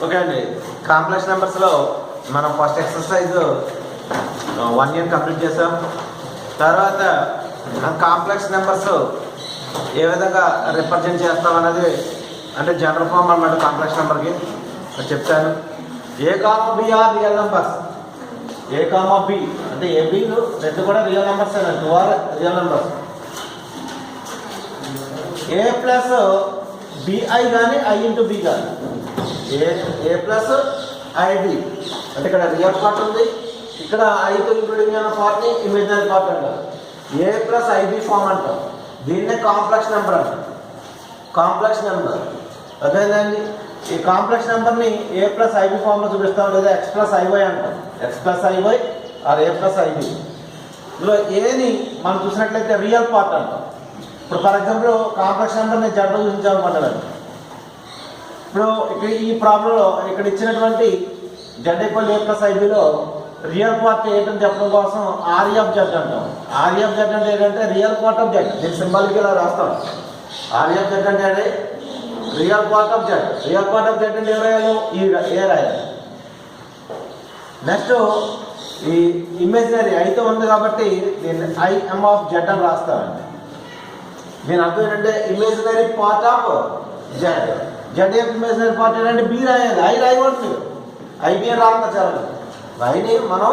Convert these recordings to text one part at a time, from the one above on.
Okay అండి, complex నెంబర్స్లో మనం first exercise 1 year complete చేసాం. తర్వాత కాంప్లెక్స్ నెంబర్స్ ఏ విధంగా రిప్రజెంట్ చేస్తాం అనేది అంటే జనరల్ ఫామ్ అన్నమాట. కాంప్లెక్స్ నెంబర్కి చెప్తాను. A comma b are real numbers. A comma b అంటే ఏ బిలు రెండు కూడా రియల్ నెంబర్స్ అండి, 2 are real numbers. A plus b i కానీ ఐ ఇంటూ బి కానీ ఏ ప్లస్ ఐబి అంటే ఇక్కడ రియల్ పార్ట్ ఉంది, ఇక్కడ ఐతో ఇంక్లూడింగ్ అయిన పార్ట్ని ఇమేజినరీ పార్ట్ అంటారు. ఏ ప్లస్ ఐబి ఫామ్ అంటాం. దీన్నే కాంప్లెక్స్ నెంబర్ అంటాం. కాంప్లెక్స్ నెంబర్ అదేనండి. ఈ కాంప్లెక్స్ నెంబర్ని ఏ ప్లస్ ఐబి ఫామ్లో చూపిస్తాం, లేదా ఎక్స్ ప్లస్ ఐవై అంటాం. X plus i y or a plus i b. ఇందులో ఏని మనం చూసినట్లయితే రియల్ పార్ట్ అంటాం. ఇప్పుడు ఫర్ ఎగ్జాంపుల్ కాంప్లెక్స్ నెంబర్ని జనరల్ చూపించాలనుకుంటాను. ఇప్పుడు ఇక్కడ ఈ ప్రాబ్లంలో ఇక్కడ ఇచ్చినటువంటి జెడ్ ఈక్వల్ ఏ ప్లస్ ఐబిలో రియల్ పార్ట్ ఏంటని చెప్పడం కోసం ఆర్ ఆఫ్ జెడ్ అంటాం. ఆర్ ఆఫ్ జెడ్ అంటే ఏంటంటే రియల్ పార్ట్ ఆఫ్ జెడ్. దీని సింబాలిక్ ఇలా రాస్తాం. ఆర్ ఆఫ్ జెడ్ అంటే అది real part of Z. Real part of z అంటే ఏ రాయాలి? ఏ రాయాలి. నెక్స్ట్ ఈ ఇమేజినరీ అయితే ఉంది కాబట్టి దీన్ని ఐఎమ్ ఆఫ్ జెడ్ అని రాస్తామండి. దీని అర్థం ఏంటంటే imaginary part of Z. Z యొక్క ఇమేజినరీ పార్ట్ ఏంటంటే బి రాయాలి. ఐ రాయకూడదు. ఐబి అని రాకుండా చాలా ఐని మనం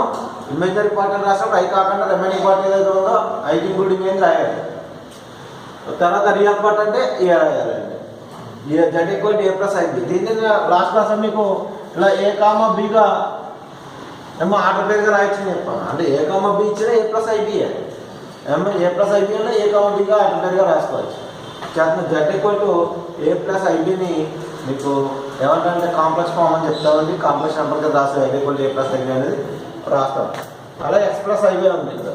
ఇమేజినరీ పార్ట్ అని రాసినప్పుడు ఐ కాకుండా రిమైనింగ్ పార్ట్ ఏదైతే ఉందో ఐకి ఇంక్లూడింగ్ ఏం రాయాలి. తర్వాత రియల్ పార్ట్ అంటే ఏ రాయాలండి. Z equal to a plus i b. దీన్ని లాస్ట్ క్లాస్ మీకు ఇలా ఏ కామా బిగా ఏమో ఆర్డర్ పేరుగా రాయొచ్చని చెప్పాను. అంటే ఏ కామా బి ఇచ్చిన ఏ ప్లస్ ఐబి ఏమో ఏ ప్లస్ ఐబి అన్నా ఏ కామా బిగా ఆర్డర్ పేరుగా రాసుకోవచ్చు. చేత z equal to a plus ఐబిని మీకు ఏమంటే కాంప్లెక్స్ ఫామ్ అని చెప్తామండి. కాంప్లెక్స్ నెంబర్గా రాస్తాం. A equal to a plus i b అనేది రాస్తాం. అలా ఎక్స్ ప్లస్ ఐబి ఉంది కదా.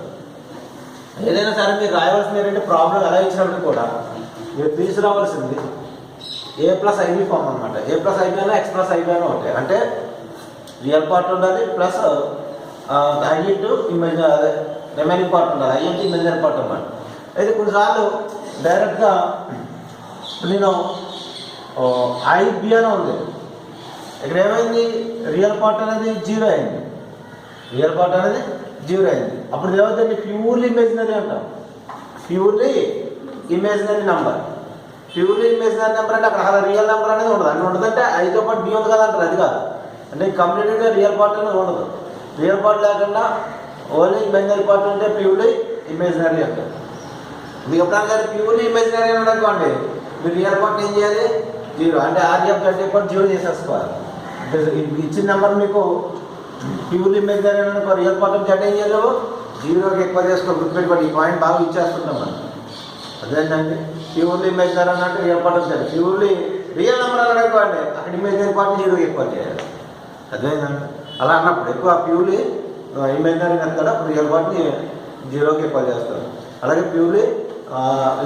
ఏదైనా సరే మీరు రాయవలసింది ఏంటంటే ప్రాబ్లం ఎలా ఇచ్చినప్పుడు కూడా మీరు తీసుకురావాల్సింది ఏ ప్లస్ ఐబి ఫామ్ అనమాట. ఏ ప్లస్ ఐబి అయినా ఎక్స్ ప్లస్ ఐబి అయినా ఒకటే. అంటే రియల్ పార్ట్ ఉండాలి ప్లస్ ఐ ఇంటూ ఇమేజినరీ అదే రిమైనింగ్ పార్ట్ ఉండాలి. ఐ ఇంటూ ఇమేజినరీ పార్ట్ అన్నమాట. అయితే కొన్నిసార్లు డైరెక్ట్గా నేను ఐబి అని ఉంది. ఇక్కడ ఏమైంది? రియల్ పార్ట్ అనేది 0 అయింది. రియల్ పార్ట్ అనేది 0 అయింది. అప్పుడు ఏమవుతుంది? ప్యూర్లీ ఇమేజినరీ అంటాం. Purely imaginary number. Purely imaginary number అంటే అక్కడ అలా రియల్ నెంబర్ అనేది ఉండదు. అక్కడ ఉండదంటే ఐతో పాటు బి ఉంది కదా అంటారు. అది కాదు. అంటే కంప్లీట్గా రియల్ పార్ట్ అనేది ఉండదు. రియల్ పార్ట్ లేకుండా ఓన్లీ ఇమేజినరీ పార్ట్ ఉంటే ప్యూర్లీ ఇమేజినరీ అంటారు. మీకు ఎప్పుడైనా కానీ ప్యూర్లీ ఇమేజినరీ అని అనుకోండి, మీరు రియల్ పార్ట్ ఏం చేయాలి? 0. అంటే ఆర్ ఆఫ్ జెడ్ ఈక్వల్ 0 చేసేసుకోవాలి. అంటే ఇచ్చిన నెంబర్ మీకు ప్యూర్లీ ఇమేజినరీ అనుకో, రియల్ పార్ట్ ఆఫ్ జెడ్ ఏం చేయాలి? 0కి ఎక్కువ చేసుకోవాలి. గుర్తుపెట్టుకోండి. ఈ పాయింట్ బాగా ఇచ్చేస్తుంటాం మనం. అదేంటండి ప్యూర్లీ ఇమేజినరీ అంటే real part of Z. Purely real number అని అనుకోండి, అక్కడ ఇమేజినరీ పార్ట్ 0కి ఎక్కువ చేయాలి. అదేంటండి అలా అన్నప్పుడు ఎక్కువ ప్యూర్లీ ఇమేజినరీ ఎత్తాడు, అప్పుడు రియల్ పార్ట్ని 0కి ఎక్కువ చేస్తారు. అలాగే ప్యూర్లీ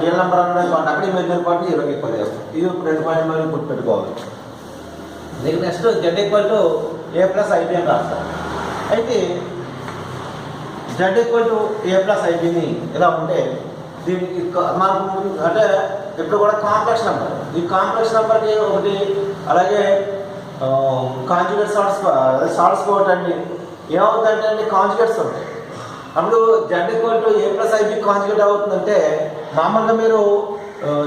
రియల్ నెంబర్ అనడానికి అక్కడ ఇమేజినరీ పార్ట్ని 0కి ఎక్కువ చేస్తాం. ఇది 2 పాయింట్ మనం గుర్తుపెట్టుకోవాలి. దీనికి next z equal to a plus i b అని రాస్తాం. అయితే z equal to a plus ఐబిని ఇలా ఉంటే దీనికి మనకు అంటే ఇప్పుడు కూడా కాంప్లెక్స్ నెంబర్. ఈ కాంప్లెక్స్ నెంబర్కి ఒకటి అలాగే కాంజుగేట్ సాల్ట్స్ ఒకటి అండి. ఏమవుతుందంటే అండి కాంజుగేట్స్ ఉంటాయి. అప్పుడు z equal to a plus i b conjugate అవుతుందంటే మామూలుగా మీరు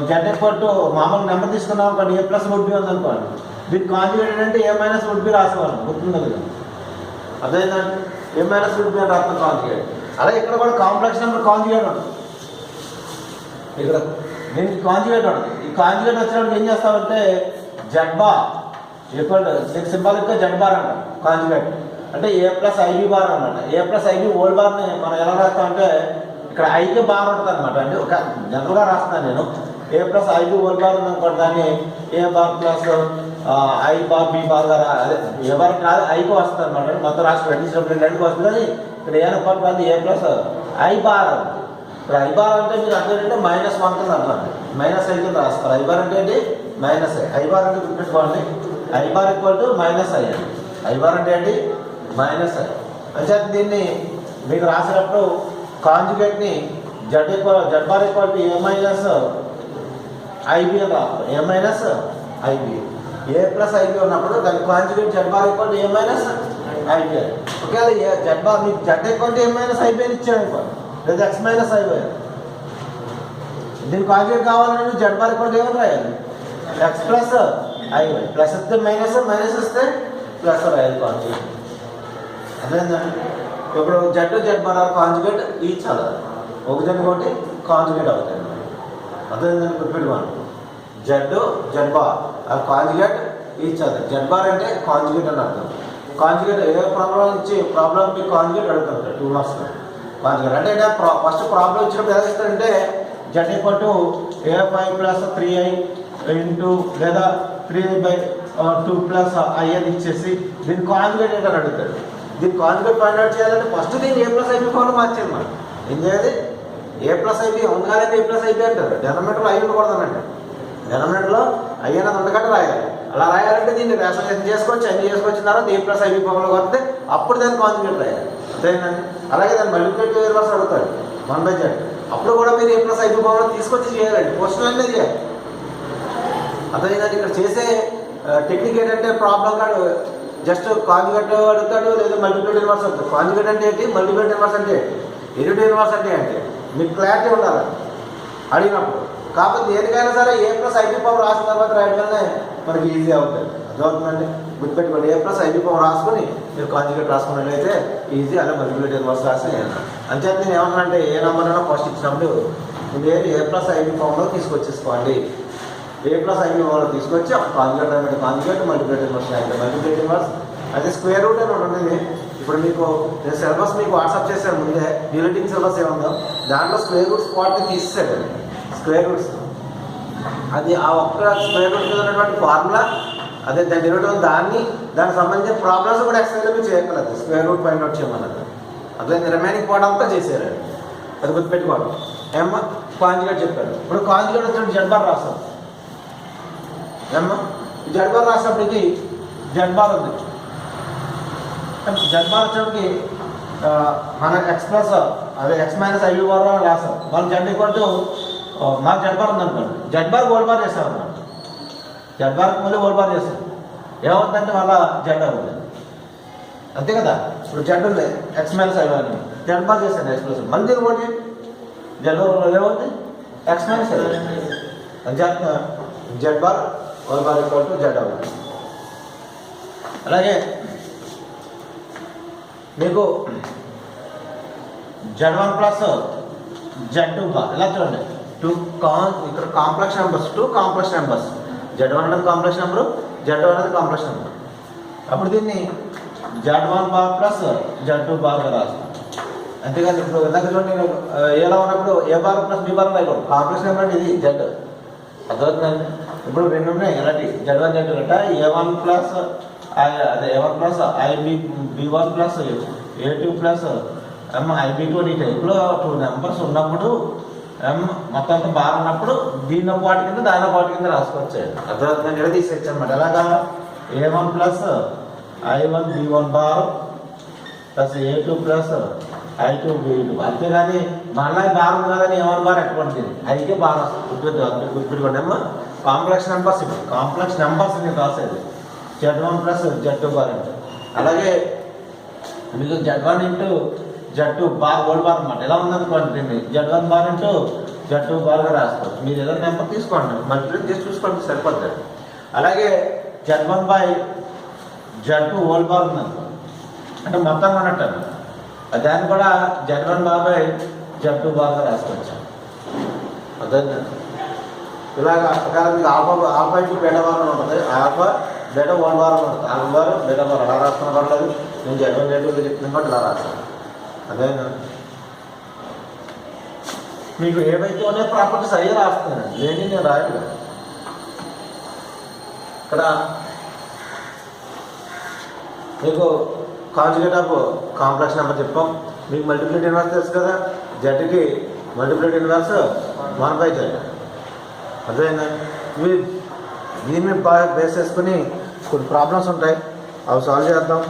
జెడ్ ఈక్వల్ టు మామూలు నెంబర్ తీసుకున్నాం అనుకోండి, ఏ ప్లస్ వుడ్ బి ఉందనుకోండి, దీనికి కాంజుగేట్ ఏంటంటే ఏ మైనస్ వుడ్ బి రాసేవాళ్ళం. గుర్తుంది కదా. అదేంటంటే ఏ మైనస్ వుడ్ బి అని రాస్తాం కాంజుగేట్. అలాగే ఇక్కడ కూడా కాంప్లెక్స్ నెంబర్ కాంజుగేట్ ఉంటుంది. ఇక్కడ దీనికి కాంజుగేట్ ఉంటుంది. ఈ కాంజుగేట్ వచ్చినప్పుడు ఏం చేస్తామంటే జెడ్ బార్ ఈక్వల్ దీనికి సింబాలిక్గా జెడ్ బార్ అంటాం. కాంజుగేట్ అంటే ఏ ప్లస్ ఐబి బార్ అనమాట. ఏ ప్లస్ ఐబి ఓల్డ్ బార్ని మనం ఎలా రాస్తామంటే ఇక్కడ ఐకి బార్ ఉంటుంది అనమాట. అంటే ఒక జనరల్గా రాస్తున్నాను నేను. A plus i b whole bar ఉందనుకోండి, దాన్ని a bar plus i bar b బార్గా అదే ఏ బార్ కాదు ఐకి వస్తుంది అనమాట. మొత్తం రాసి పెట్టించినప్పుడు 2కి వస్తుంది. కానీ ఇక్కడ ఏ పార్ట్ కాదు ఏ ప్లస్ ఐ బార్. ఇక్కడ ఐ బార్ అంటే మీరు అర్థం ఏంటంటే -1 కింద అర్థం. మైనస్ ఐ కింద రాస్తారు. ఐ బార్ అంటే ఏంటి? Minus i. ఐ బార్ అంటే గుర్తుపెట్టుకోండి. I bar equal to minus i. I bar అంటే ఏంటి? Minus i. అంటే దీన్ని మీకు రాసినప్పుడు కాంజుగేట్ని z bar equal to a minus i b అని రాస్తారు. A minus i b. A plus i b ఉన్నప్పుడు దాని conjugate z bar equal to a minus i b. ఒకవేళ జెడ్ బార్ మీకు z equal to a minus i b అని ఇచ్చాను అనుకోండి, లేదా ఎక్స్ మైనస్ ఐబీ. దీని కాంజుగేట్ కావాలంటే జెడ్ బార్ ఈక్వల్ టు ఏమని రాయాలి, ఎక్స్ ప్లస్ ఐబీ. ప్లస్ ఇస్తే మైనస్, మైనస్ ఇస్తే ప్లస్ రాయాలి కాంజుగేట్. అదేంటండి ఇప్పుడు z bar are conjugate each other, ఒకటి కాంజుగేట్ అవుతాయి. అదేంటంటే గుర్తుపెట్టుకోండి, z bar are conjugate each other. Z bar అంటే కాంజుగేట్ అని అర్థం. కాంజుగేట్ ఏ ప్రాబ్లం నుంచి ప్రాబ్లంకి కాంజుగేట్ అడుగుతుంటారు 2 మార్క్స్ కాంజుగేట్ అంటే. ఫస్ట్ ప్రాబ్లం ఇచ్చినప్పుడు ఎలా ఇస్తారంటే Z equal to a5 plus 3i into లేదా 3i/2 ప్లస్ i అని ఇచ్చేసి దీన్ని కాంజుగేట్ ఏంటని అడుగుతాడు. దీన్ని కాంజుగేట్ ఫైండ్ అవుట్ చేయాలంటే ఫస్ట్ దీన్ని ఏ ప్లస్ ఐబీ ఫార్మ్ మార్చేది మనం. ఏం చేయాలి, ఏ ప్లస్ ఐబీ ఉండగానే ఏ ప్లస్ ఐబీ అంటారు. డెనామినేటర్లో ఐ ఉండకూడదనండి, డెనామినేటర్లో ఐ అనేది ఉండగానే రాయాలి. అలా రాయాలంటే దీన్ని రేషనలైజేషన్ చేసుకోవచ్చు. అన్ని చేసుకొచ్చిన తర్వాత ఏ ప్లస్ ఐబీ ఫార్మ్లోకి వస్తే అప్పుడు దాన్ని కాంజుగేట్ రాయాలి. అదేంటండి. అలాగే దాన్ని మల్టిప్లికేటివ్ ఇన్వర్స్ అడుగుతాడు 1/z. అప్పుడు కూడా మీరు ఏ ప్లస్ ఐబీ ఫార్మ్లో తీసుకొచ్చి చేయాలండి, క్వశ్చన్ అనేది చేయాలి. అదేంటంటే ఇక్కడ చేసే టెక్నిక్ ఏంటంటే ప్రాబ్లం కాదు, జస్ట్ కాంజుగేట్ అడుగుతాడు లేదా మల్టిప్లికేటివ్ ఇన్వర్స్ అడుగుతాడు. కాంజుగేట్ అంటే ఏంటి, మల్టిప్లికేటివ్ ఇన్వర్స్ అంటే ఏంటి, ఎడిటివ్ ఇన్వర్స్ అంటే ఏంటి మీకు క్లారిటీ ఉండాలి అడిగినప్పుడు. కాకపోతే దేనికైనా సరే ఏ ప్లస్ ఐబీ పవర్ రాసిన తర్వాత రాయడమే మనకి ఈజీ అవుతుంది. అర్థమవుతుందండి. గుర్తుపెట్టుకోండి, ఏ ప్లస్ ఐబీ పవర్ రాసుకొని మీరు కాంజుగేట్ రాసుకున్నట్లయితే ఈజీ. అలా మల్టిప్లికేటివ్ ఇన్వర్స్ రాసి అంచేత నేను ఏమన్నానంటే ఏ నెంబర్ అయినా ఫస్ట్ ఇచ్చినప్పుడు మీరు ఏ ప్లస్ ఐబీ పవర్లో తీసుకొచ్చేసుకోండి. ఏ ప్లస్ ఐబీ పవర్లో తీసుకొచ్చి కాంజుగేట్ అంటే కాంజుగేట్, మల్టిప్లికేటివ్ ఇన్వర్స్ అంటే మల్టిప్లికేటివ్ ఇన్వర్స్. అయితే స్క్వేర్ రూట్ అని ఉంటుంది. ఇప్పుడు మీకు నేను సిలబస్ మీకు వాట్సాప్ చేశాను ముందే, యూనిటింగ్ సిలబస్ ఏముందో దాంట్లో స్క్వేర్ రూట్స్ పార్ట్ని తీసేసాడు. స్క్వేర్ రూట్స్ అది ఆ ఒక్క స్క్వేర్ రూట్ మీద ఉన్నటువంటి ఫార్ములా, అదే దాని డెరివేటివ్ దానికి సంబంధించిన ప్రాబ్లమ్స్ కూడా ఎక్స్ప్లెయిన్ మీరు చేయగలదు. స్క్వేర్ రూట్ ఫైండ్ అవుట్ చేయమన్నది అదే రిమైనింగ్ పార్ట్ అంతా చేశారు. అది గుర్తుపెట్టుకోండి. ఏమ్మా కాంజుగేట్ చెప్పారు. ఇప్పుడు కాంజుగేట్ వచ్చినప్పుడు జెడ్ బార్ రాస్తాం. ఏమ్మా జెడ్ బార్ రాసినప్పటికీ జెడ్ బార్ ఉంది. జెడ్ బార్ వచ్చేప్పటికి మన ఎక్స్ ప్లస్ అదే ఎక్స్ మైనస్ ఐబీ బార్ రాస్తాం. మనం జెడ్ ఈక్వల్ టు మాకు జెడ్ బార్ ఉందనుకోండి, జెడ్ బార్ గోల్డ్ బార్ చేస్తాం అన్నమాట. జెడ్ బార్ మళ్ళీ గోల్డ్ బార్ చేస్తాం. ఏమవుతుందంటే మళ్ళీ జెడ్ అవుతుంది, అంతే కదా. ఇప్పుడు జెడ్ ఉంది ఎక్స్ మైనస్ ఐబీ అని జెడ్ బార్ చేస్తాను ఎక్స్ ప్లస్, మళ్ళీ దీని ఒకటి జెడ్ బార్ ఏమవుతుంది ఎక్స్ మైనస్ ఐబీ అని చేస్తున్నా. Z bar gold bar equal to Z అవుతుంది. అలాగే మీకు z1 ప్లస్ z2 బార్ ఇలా చూడండి. ఇక్కడ complex numbers, 2 complex numbers. z1 అనేది కాంప్లెక్స్ నెంబరు, z2 అనేది కాంప్లెక్స్ నెంబర్. అప్పుడు దీన్ని z1 బార్ ప్లస్ z2 బార్గా రాస్తాం. అంతేకాదు ఇప్పుడు ఇందాక చూడండి నేను ఎలా ఉన్నప్పుడు ఏ బార్ ప్లస్ బి బార్ రాయకూడదు. కాంప్లెక్స్ నెంబర్ అంటే ఇది జెడ్, అర్థమవుతుందండి. ఇప్పుడు రెండు ఉన్నాయి ఇలాంటి z1 z2 అంటే a1 ప్లస్ అదే a1 plus b1 plus a2 plus IB2 ఈ టైప్లో 2 నెంబర్స్ ఉన్నప్పుడు మొత్తం అంతా బార్ ఉన్నప్పుడు దీని పాటు కింద దాని పాటు కింద రాసుకోవచ్చు. అర్థమవుతుందండి. ఇలా తీసేయచ్చు అనమాట. ఎలాగా a1 plus I1 b1 bar plus a2 plus I2 b2. అంతేగాని మళ్ళీ బార్ ఉంది కదా a1 బార్ ఎటువంటి ఐకే బార్ వస్తుంది. గుర్తుపెట్టుకోండి అమ్మా. కాంప్లెక్స్ నెంబర్స్, ఇప్పుడు కాంప్లెక్స్ నెంబర్స్ నేను రాసేది z1 ప్లస్ z2 బార్ అంటే. అలాగే మీకు z1 into z2 bar gold bar అనమాట. ఎలా ఉందనుకోండి దీన్ని z1 బార్ ఇంటూ z2 బార్గా రాసుకోవచ్చు. మీరు ఏదైనా నెంబర్ తీసుకోండి, మల్టిప్లై చేసి చూసుకోండి సరిపోతుంది. అలాగే z1 by z2 whole bar ఉందనుకో అంటే మొత్తంగా ఉన్నట్టు దాన్ని కూడా z1 బార్ బై z2 బార్గా రాసుకోవచ్చు. అదే ఇలాగా మీకు ఆల్ఫా ఇంటూ బీటా బార్ అని ఉంటుంది. ఆల్ఫా బీటా హోల్ బార్ అని ఉంటుంది. ఆల్ఫా బార్ బీటా బార్ అలా రాసుకున్న పర్లేదు. నేను z1 z2 చెప్తున్నాను కాబట్టి ఇలా రాస్తాను. అదే మీకు ఏవైతే ఉన్నాయో ప్రాపర్టీస్ అయ్యే రాస్తున్నానండి, లేని నేను రాయలేదు. ఇక్కడ మీకు కాంజుగేట్ ఆఫ్ కాంప్లెక్స్ నెంబర్ చెప్పాం. మీకు మల్టిప్లికేటివ్ ఇన్వర్స్ తెలుసు కదా, జెడ్కి మల్టిప్లికేటివ్ ఇన్వర్స్ 1/z. అదేనా మీరు దీన్ని బాగా బేస్ చేసుకుని కొన్ని ప్రాబ్లమ్స్ ఉంటాయి, అవి సాల్వ్ చేద్దాం.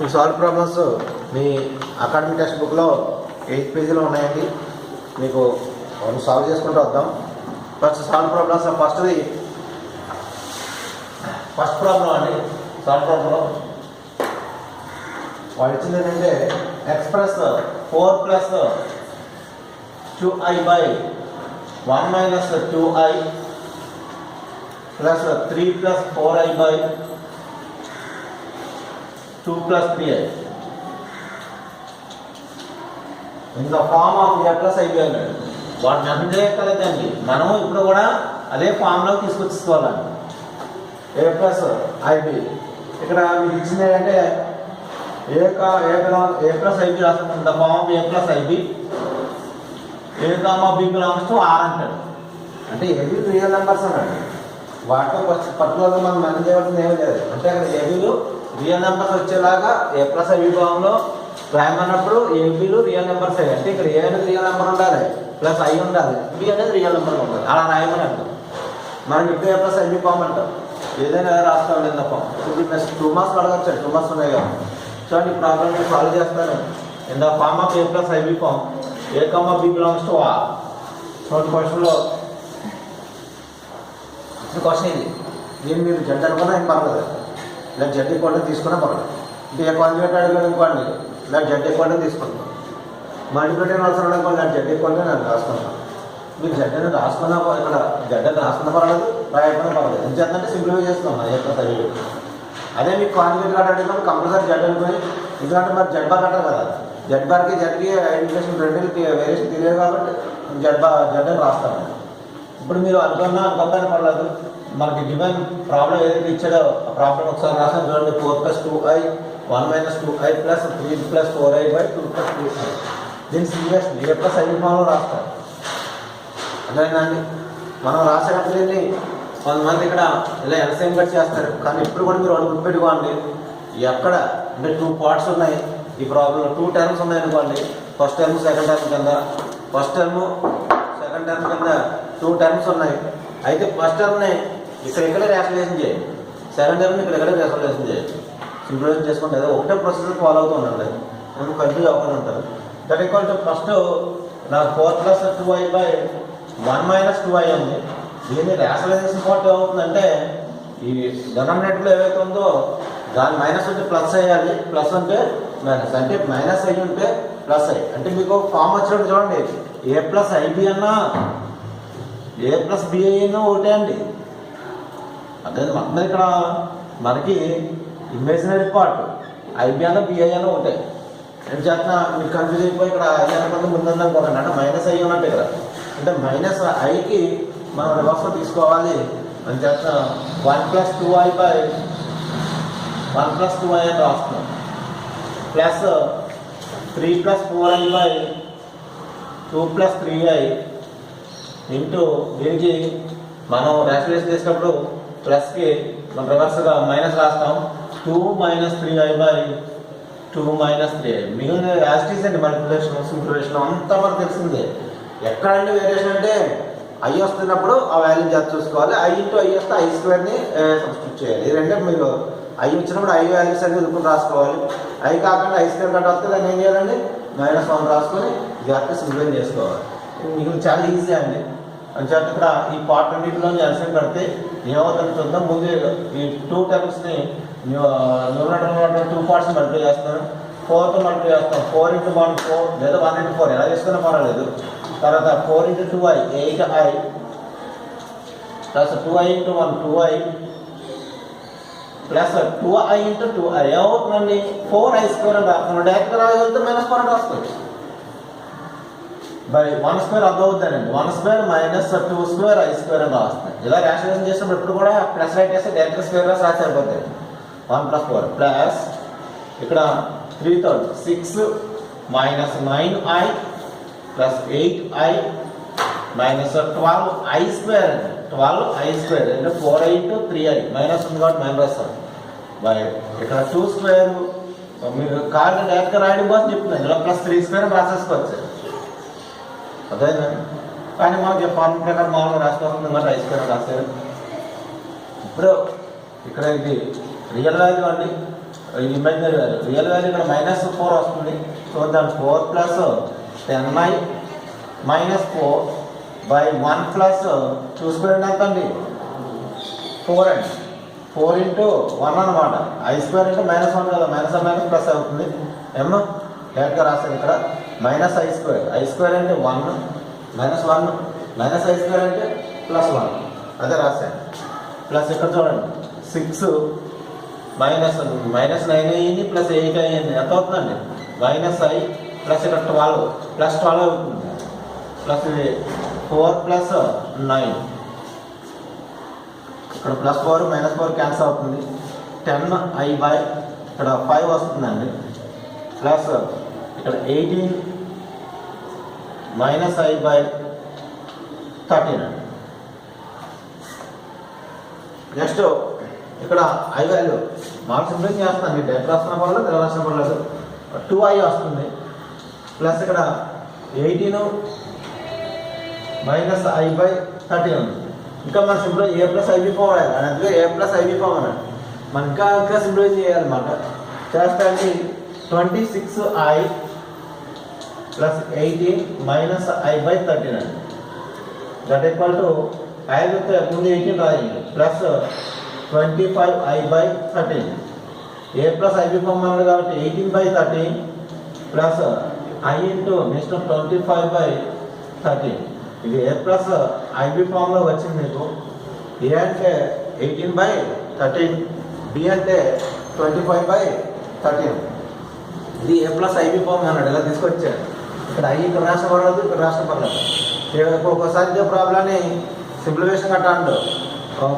ఈ సాల్వ్ ప్రాబ్లమ్స్ మీ అకాడమిక్ టెక్స్ట్ బుక్లో 8th పేజీలో ఉన్నాయండి. మీకు సాల్వ్ చేసుకుంటూ వద్దాం. First solve problems first problem అండి. సాల్వ్ ప్రాబ్లం వాడు ఇచ్చింది ఏంటంటే express 4 + 2i / 1 - 2i + 3 + 4i / 2 + 3i in the form of a + ib అన్నాడు. వాటిని అంతే కదండి, మనం ఇప్పుడు కూడా అదే ఫామ్లోకి తీసుకొచ్చుకోవాలండి. a + ib ఇక్కడ మీకు ఇచ్చింది ఏంటంటే a + ib రాస్తాం. The form of a + ib a, b belongs to r అంటాడు. అంటే ఏవి రియల్ నెంబర్స్ అన్నాడు. వాటితో పర్టికులర్గా మనం మనం చేయవలసింది ఏమీ లేదు. అంటే అక్కడ ఏబీలు రియల్ నెంబర్స్ వచ్చేలాగా a + ib భావంలో రాయమన్నప్పుడు ఏబీలు రియల్ నెంబర్స్ అయ్యాయి. అంటే ఇక్కడ ఏ అనేది రియల్ నెంబర్ ఉండాలి, ప్లస్ ఐ ఉండాలి, బి అనేది రియల్ నెంబర్ ఉండాలి. అలా రాయమని అంటాం. మనం ఇప్పుడు a + ib ఫామ్ అంటాం. ఏదైనా రాస్తాం లేదా ఫామ్. ఇప్పుడు నెక్స్ట్ 2 మార్క్స్ అడగచ్చు. 2 మార్క్స్ ఉన్నాయి కదా. చూడండి ఈ ప్రాబ్లమ్ సాల్వ్ చేస్తాను. In the form of a + ib form a, b belongs to r. చూడండి క్వశ్చన్లో క్వశ్చన్ ఇది. దీన్ని మీరు జెడ్ అనుకున్నా ఏం పర్లేదు, ఇలా జెడ్ ఈక్వల్ తీసుకున్నా పర్లేదు. అంటే ఏ కాన్జుగేట్ అడిగాడు అనుకోండి, ఇలా జెడ్ ఈక్వల్ తీసుకుంటాం. మల్టిప్లికేషన్ అవసరం అనుకోండి, ఇలా జెడ్ ఈక్వల్ నేను రాసుకుంటాను. మీరు జెడ్ అని రాసుకున్నా ఇక్కడ జెడ్ అని రాసుకున్నా పర్లేదు, రాయకుండా పర్లేదు. ఏం చేద్దంటే సింప్లిఫై చేస్తున్నాం a + ib. అదే మీకు కాన్జుగేట్ అడిగినప్పుడు కంపల్సరీ జెడ్ అనుకుని, ఎందుకంటే మరి జెడ్ బార్ అంటారు కదా, జెడ్ బార్కి జెడ్కి ఐడెంటిఫికేషన్ రెండింటికి వేరియేషన్ తెలియదు కాబట్టి జెడ్ అని రాస్తాను. ఇప్పుడు మీరు అనుకోకపోయినా పర్లేదు. మనకి డివైన్ ప్రాబ్లం ఏదైతే ఇచ్చాడో ఆ ప్రాబ్లం ఒకసారి రాసాను చూడండి. 4 + 2i 1 - 2i + 3 + 4i / 2 + 3i. దీని సింప్లిఫికేషన్ a + ib ఫామ్లో రాస్తాం. అదేనండి, మనం రాసేటప్పుడు దీన్ని కొంతమంది ఇక్కడ ఇలా ఎల్సిఎం కట్ చేస్తారు. కానీ ఇప్పుడు కూడా మీరు గుర్తుపెట్టుకోండి, ఎక్కడ అంటే 2 పార్ట్స్ ఉన్నాయి ఈ ప్రాబ్లంలో. 2 టర్మ్స్ ఉన్నాయి అనుకోండి. ఫస్ట్ టర్మ్ సెకండ్ టర్మ్ కింద, ఫస్ట్ టర్మ్ సెకండ్ టర్మ్ కింద 2 టర్మ్స్ ఉన్నాయి. అయితే ఫస్ట్ టర్మ్ని ఇక్కడే రేషనలైజేషన్ చేయండి, సెకండ్ టర్మ్ని ఇక్కడే రేషనలైజేషన్ చేయండి. సింప్లిఫికేషన్ చేసుకుంటే ఏదో ఒకటే ప్రొసీజర్ ఫాలో అవుతూ ఉండండి, మనకు కన్ఫ్యూజ్ అవ్వకుండా ఉంటారు. దట్ ఈక్వల్ టు ఫస్ట్ నాకు 4 + 2i / 1 - 2i ఉంది. దీన్ని రేషనలైజేషన్ పార్ట్ ఏమవుతుందంటే ఈ డినామినేటర్లో ఏవైతే ఉందో దాని మైనస్ ఉంటే ప్లస్ అయ్యాలి, ప్లస్ ఉంటే మైనస్. అంటే మైనస్ అయ్యి ఉంటే ప్లస్ అయ్యి. అంటే మీకు ఫామ్ వచ్చినప్పుడు చూడండి, a + ib అన్నా a + bi అన్నా ఒకటే అండి. అదే మొత్తం ఇక్కడ మనకి ఇమేజినరీ పార్ట్ ఐబి అన్న బిఐ అన్న ఒకటే. నేను చేస్తున్నా మీకు కన్ఫ్యూజ్ అయిపోయి ఇక్కడ ఐ అనుకుంటే ముందు అనుకోకండి. అంటే మైనస్ ఐ ఉన్నట్టు ఇక్కడ. అంటే మైనస్ ఐకి మనం రివర్స్లో తీసుకోవాలి అని చేస్తున్నా. 1 + 2i / 1 + 2i అని రాస్తున్నాం. ప్లస్ 3 + 4i / 2 + 3i ఇంటూ దీనికి మనం రేషనలైజ్ చేసినప్పుడు ప్లస్కి మనం రివర్స్గా మైనస్ రాస్తాం. 2 - 3i / 2 - 3i. మిగిలిన యాస్టీస్ అండి మల్టిప్లికేషన్ సింప్లిఫికేషన్ అంతా మనకు తెలిసిందే. ఎక్కడంటే వేరియేషన్ అంటే ఐ వస్తున్నప్పుడు ఆ వాల్యూ జాగ్రత్త చూసుకోవాలి. i × i వస్తే i² సబ్స్టిట్యూట్ చేయాలి. ఈ రెండే మీరు ఐ వచ్చినప్పుడు ఐ వాల్యూస్ అనేది ఉరుకుని రాసుకోవాలి. ఐ కాకుండా i² కట్ వస్తే దాన్ని ఏం చేయాలండి, -1 రాసుకొని జాగ్రత్త సింప్లిఫై చేసుకోవాలి. మీకు చాలా ఈజీ అండి. అని చెప్పి ఇక్కడ ఈ పార్ట్ రెండింటిలో ఎల్సిఎం కడితే ఏమవుతుందో చూద్దాం. ముందు ఈ 2 టర్మ్స్ని న్యూమరేటర్ 2 పార్ట్స్ మల్టిప్లై చేస్తాను. 4తో మల్టిప్లై చేస్తాం. 4 × 1 4 లేదా 1 × 4 ఎలా చేసుకున్నా పర్వాలేదు. తర్వాత 4 × 2i 8i plus 2i × 1 2i plus 2i × 2i ఏమవుతుందండి 4i² అని రాస్తున్నాం. డైరెక్ట్గా రాయగలిగితే -4 అని రాస్తుంది. బై 1² అర్థమవుతుందండి. 1² - 2² i² అని రాస్తుంది. ఇలా రేషనలైజేషన్ చేసినప్పుడు ఎప్పుడు కూడా ప్లస్ రైట్ చేస్తే డైరెక్ట్గా స్క్వేర్ రాసి రాసి సరిపోతాయి. 1 + 4 ప్లస్ ఇక్కడ 3/3 6 - 9i plus 8i minus 12i² 12i² అంటే 4i × 3i మైనస్ ఉంది కాబట్టి మైనస్ రాస్తాం. బై ఇక్కడ 2² మీరు కారణం డైరెక్ట్గా రాయడం కోసం చెప్తున్నాను. ఇలా +3² రాసేసుకోవచ్చు. అదేనా, కానీ మనకి ఫార్ములా ప్రకారం మామూలుగా రాసుకోవాల్సింది మరి i² రాశారు. ఇప్పుడు ఇక్కడ ఇది రియల్ వాల్యూ అండి. Imaginary value. రియల్ వాల్యూ ఇక్కడ -4 వస్తుంది. సో దాని 4 ప్లస్ 10i -4/1 ప్లస్ చూసుకోండి ఎంత అండి 4 అండి. 4 × 1 అనమాట. i² అంటే -1 కదా, -1 ప్లస్ అవుతుంది. ఏమో డైరెక్ట్గా రాస్తాను ఇక్కడ -i². i² అంటే 1 -1 -i² అంటే +1 అదే రాశాను. ప్లస్ ఇక్కడ చూడండి 6 -9 అయ్యింది ప్లస్ 8 అయ్యింది. ఎంత అవుతుందండి -i ప్లస్ ఇక్కడ 12 +12 అవుతుంది. ప్లస్ ఇది 4 + 9 ఇక్కడ +4 -4 క్యాన్సిల్ అవుతుంది. 10i/ ఇక్కడ 5 వస్తుందండి. ప్లస్ ఇక్కడ 18 -i/13 అండి. నెక్స్ట్ ఇక్కడ i వాల్యూ మార్క్స్ సింప్లిఫై చేస్తాను. మీరు డైరెక్ట్ రాసిన పర్లేదు, ఇలా రాసిన పర్లేదు. 2i వస్తుంది. ప్లస్ ఇక్కడ 18 -i/13 ఉంది. ఇంకా మనం సింప్లిఫై a+ib ఫామ్ రాయాలి. అందుకే a+ib ఫామ్ అన్నాడు. మనం ఇంకా సింప్లిఫై చేయాలన్నమాట. చేస్తానికి 26i + 18 -i/13 అండి. That equal to i with ముందు 18 రాయండి ప్లస్ 25i/13. a+ib ఫామ్ అన్నాడు కాబట్టి 18/13 ప్లస్ i ఇంటూ నెక్స్ట్ 25/13. ఇది a+ib ఫామ్లో వచ్చింది మీకు. a అంటే 18/13, b అంటే 25/13. ఇది a+ib ఫామ్ అన్నాడు. ఇలా తీసుకొచ్చాడు. ఇక్కడ i ఇక్కడ రాసిన పర్లేదు, ఇక్కడ రాసిన పర్లేదు. ఒక్కోసారి ఇదే ప్రాబ్లమ్ని సింప్లిఫికేషన్ గట్టా అంటాడు.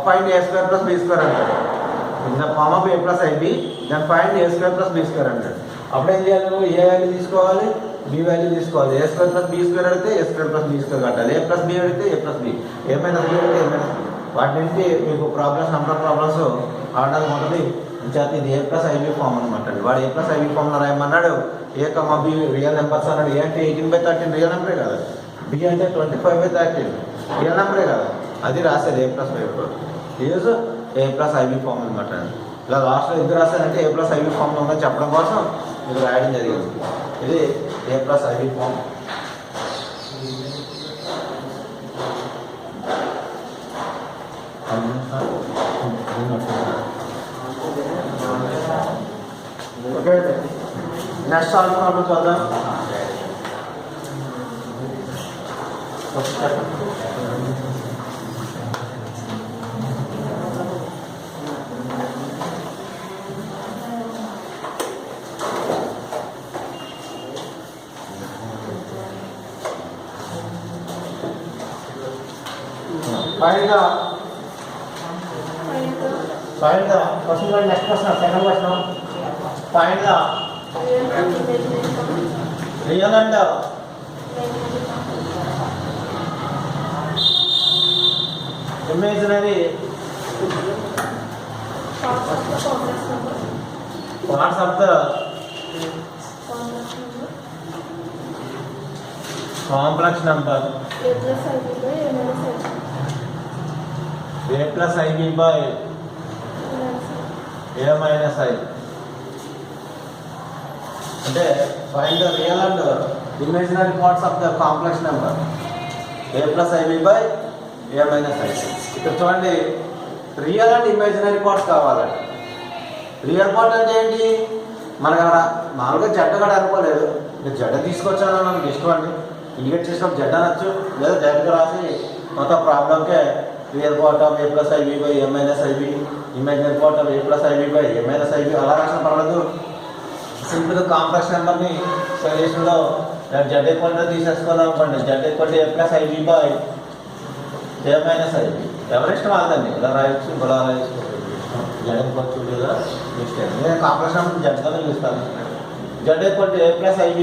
ఫైండ్ a² + b² అంటాడు. In the form of a+ib then find a² + b² అంటాడు. అప్పుడు ఏం చేయాలి? నువ్వు ఏ వాల్యూ తీసుకోవాలి, బి వాల్యూ తీసుకోవాలి. a² + b² అడిగితే a² + b² కట్టాలి. a + b అడిగితే a + b, a - b అడిగితే a - b. వాటి నుంచి మీకు ప్రాబ్లమ్స్ నెంబర్ ప్రాబ్లమ్స్ ఆడడం ఉంటుంది. చేత ఇది a+ib ఫామ్ అనమాట. వాడు a+ib ఫామ్లో రాయమన్నాడు. a, b రియల్ నెంబర్స్ అన్నాడు. a అంటే 18/13 రియల్ నెంబరే కదా, b అంటే 25/13 రియల్ నెంబరే కదా, అది రాసేది a+ib. ఈజ్ a+ib ఫామ్ అనమాట. ఇలా లాస్ట్లో ఎందుకు రాశానంటే a+ib ఫామ్లో ఉందని చెప్పడం కోసం మీకు రాయడం జరిగింది. ఇది a+ib form. Okay, next solve problem చూద్దాం. Find the question. Next question, second question. Find the real and imaginary parts of the complex number. a+ib/a-i. అంటే find the real and imaginary parts of the complex number a+ib/a-i. ఇక్కడ చూడండి, real and imaginary parts కావాలండి. Real part అంటే ఏంటి? మనకు అక్కడ మామూలుగా జడ్డ కూడా అనుకోలేదు. నేను జడ్డ తీసుకొచ్చాను, నాకు ఇష్టం అండి. ఇండికేట్ చేసినప్పుడు జడ్డ అనొచ్చు, లేదా డైరెక్ట్గా రాసి మొత్తం ప్రాబ్లంకే real part of a+ib/a-ib, imaginary part of a+ib/a-ib అలా రాసిన పర్లేదు. సింపుల్గా కాంప్లెక్స్ నెంబర్ని సొల్యూషన్లో జడ్ ఈక్వల్ తీసేసుకుందాం అనుకోండి. Z equal a+ib/a-ib. ఎవరిష్టం వాళ్ళదండి, ఇలా రాయొచ్చు, ఇలా రాయొచ్చు. జడ్ ఈక్వల్ లేదా మిస్టేక్. నేను కాంప్లెక్స్ నెంబర్ జడ్గానే చూస్తాను. Z equal a+ib/a-ib.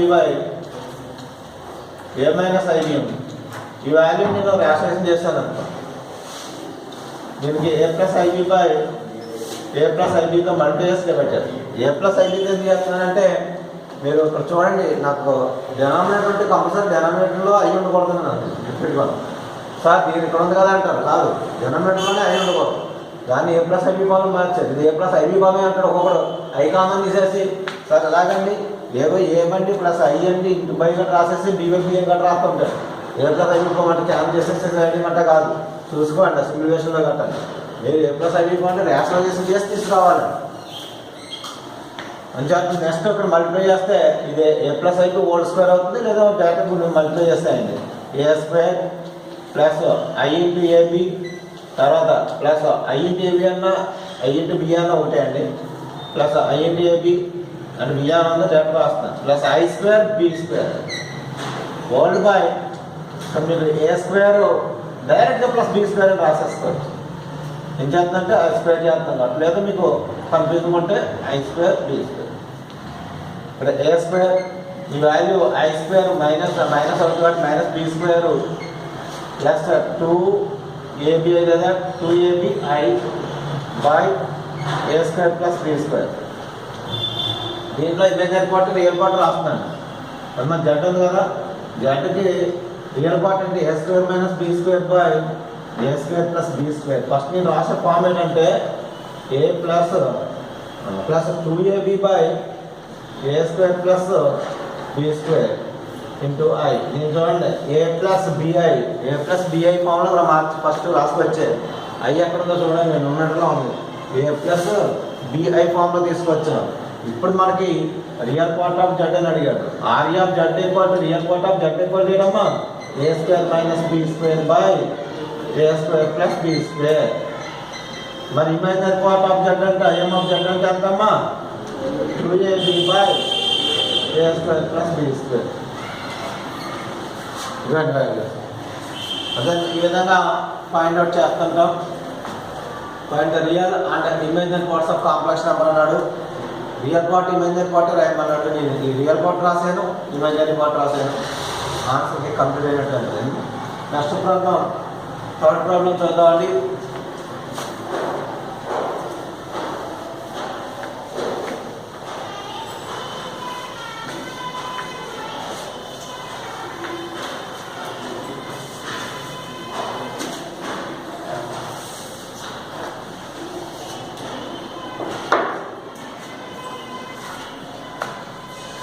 ఈ వాల్యూ నేను రేషనలైజేషన్ చేస్తాను అనుకో. దీనికి a+ib/a+ib మల్టీ చేసి డివైడ్ చేస్తాను. a+ib ఏం చేస్తున్నానంటే, మీరు ఇక్కడ చూడండి, నాకు డెనామినేటర్ అంటే కంపల్సరీ డెనామినేటర్లో అయి ఉండకూడదు. నాకు పెట్టుకోను సార్, దీని ఇక్కడ ఉంది కదా అంటారు. కాదు, డెనామినేటర్లోనే అయి ఉండకూడదు. దాన్ని ఏ ప్లస్ ఐబీ ఫామ్ మార్చారు. ఇది ఏ ప్లస్ ఐబీ ఫామే అంటాడు ఒక్కొక్కడు. ఐ కామన్ తీసేసి సార్ ఎలాగండి ఏ బండి ప్లస్ ఐ అండి ఇంటూ బై గట్ట రాసేసి బీవై బియ్యం గట్ట రాస్తుంటాడు. ఏ ప్లస్ ఐబీ ఫామ్ అంటే క్యాన్ చేసేసి అంట కాదు, చూసుకోండి సిమ్యులేషన్లో కట్టాలి. మీరు ఏ ప్లస్ ఐబీ ఫామ్ అంటే రేషనలైజేషన్ చేసి తీసుకురావాలి. మంచిగా నెక్స్ట్ ఇక్కడ మల్టిప్లై చేస్తే ఇది ఏ ప్లస్ ఐకి హోల్ స్క్వేర్ అవుతుంది, లేదా డైరెక్ట్ మల్టిప్లై చేస్తాయండి. A square plus i into a b, తర్వాత ప్లస్ ఐ ఇంటూ ఏబి అన్న ఐ ఇంటూ బి అన్న ఒకటే అండి, ప్లస్ ఐ ఇంటూ ఏబి అంటే బి అన్న డైరెక్ట్ రాస్తున్నాను, plus i square b square whole by మీరు ఏ స్క్వేర్ డైరెక్ట్గా ప్లస్ బి స్క్వేర్ అని రాసేసుకోవచ్చు. ఏం చేస్తుందంటే ఐ స్క్వేర్ చేస్తాను, అట్లేదు మీకు కన్ఫ్యూజన్ ఉంటే ఐ స్క్వేర్ బి స్క్వేర్. ఇక్కడ ఏ స్క్వేర్ ఈ వాల్యూ ఐ స్క్వేర్ మైనస్ అవుతుంది కాబట్టి minus b square plus 2ab లేదా 2abi by a square plus b square. దీంట్లో ఇమేజినరీ పార్ట్ రియల్ పార్ట్ రాస్తున్నాను. అది మన జడ్ ఉంది కదా, జడ్కి రియల్ పార్ట్ అంటే a square minus b square by a square plus b square. First నేను రాసే ఫార్మ్ ఏంటంటే a plus 2ab by a square plus b square into i. నేను చూడండి ఏ ప్లస్ బిఐ ఫామ్లో మార్చి ఫస్ట్ రాసుకొచ్చే ఐ ఎక్కడుందో చూడండి, నేను ఉన్నట్టుగా ఉంది. ఏ ప్లస్ బిఐ ఫామ్లో తీసుకొచ్చాను. ఇప్పుడు మనకి రియల్ పార్ట్ ఆఫ్ జడ్ అని అడిగాడు. R of z equal to real part of z equal to ఏమమ్మా a square minus b square by a square plus b square. మరి ఇమాజినరీ పార్ట్ ఆఫ్ జడ్ అంటే i m of z అంటే ఎంతమ్మా 2ab by a square plus b square. అదే ఈ విధంగా find out చేస్తుంటాం. Find the real and imaginary parts of complex number అన్నాడు. Real part imaginary part రాయమన్నాడు. నేను ఈ రియల్ పార్ట్ రాశాను, ఇమాజినరీ పార్ట్ రాశాను. ఆన్సర్కి కంప్లీట్ అయినట్టు. నెక్స్ట్ ప్రాబ్లం థర్డ్ ప్రాబ్లం చూద్దామండి.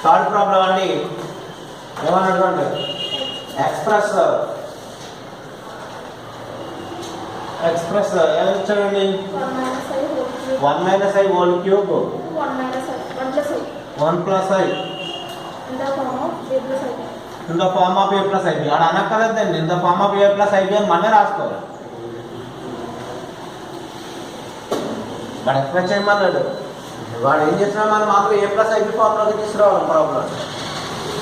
థర్డ్ ప్రాబ్లం అండి ఏమన్నటువంటి ఎక్స్ప్రెస్ ఏమిచ్చాడండి 1 minus i whole cube 1 plus i in the form of a plus i b. అక్కడ అనక్కర్లేదండి, in the form of a plus i b అని మనమే రాసుకోవాలి. వాడు ఎక్స్ప్రెస్ చేయమన్నాడు. వాడు ఏం చేసినా మనం మాత్రం ఏ ప్లస్ ఐబి ఫార్మ్లోకి తీసుకురావాలి. ప్రాబ్లం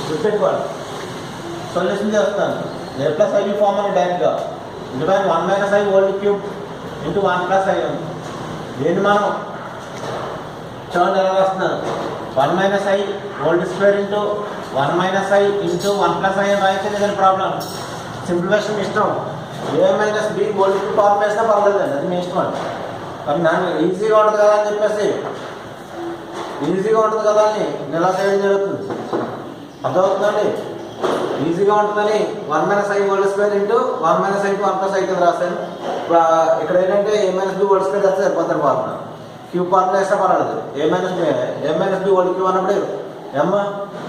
గుర్తుపెట్టుకోవాలి. సొల్యూషన్ చేస్తాను. ఏ ప్లస్ ఐబి ఫార్మ్ అని డైరెక్ట్గా into 1 minus i whole cube into 1 plus i ఉంది. దీన్ని మనం చూడండి ఎలా రాస్తున్నాను. 1 minus i whole square into 1 minus i into 1 plus i అని రాయొచ్చు. లేదని ప్రాబ్లం సింప్లిఫికేషన్ ఇష్టం. A minus b whole cube form వేసినా పర్లేదండి, అది మీ ఇష్టం అండి. కానీ నాకు ఈజీగా ఉంటుంది కదా అని చెప్పేసి ఈజీగా ఉంటుంది కదా అని ఎలా చేయడం జరుగుతుంది. అర్థమవుతుందండి. ఈజీగా ఉంటుందని 1 minus i whole square into 1 minus i 1 plus i కింద రాశాను. ఇక్కడ ఏంటంటే a minus b whole square వస్తే సరిపోతారు ఫార్ములా. క్యూబ్ ఫార్ములా వేస్తే పర్వాలేదు. A minus b whole cube అన్నప్పుడు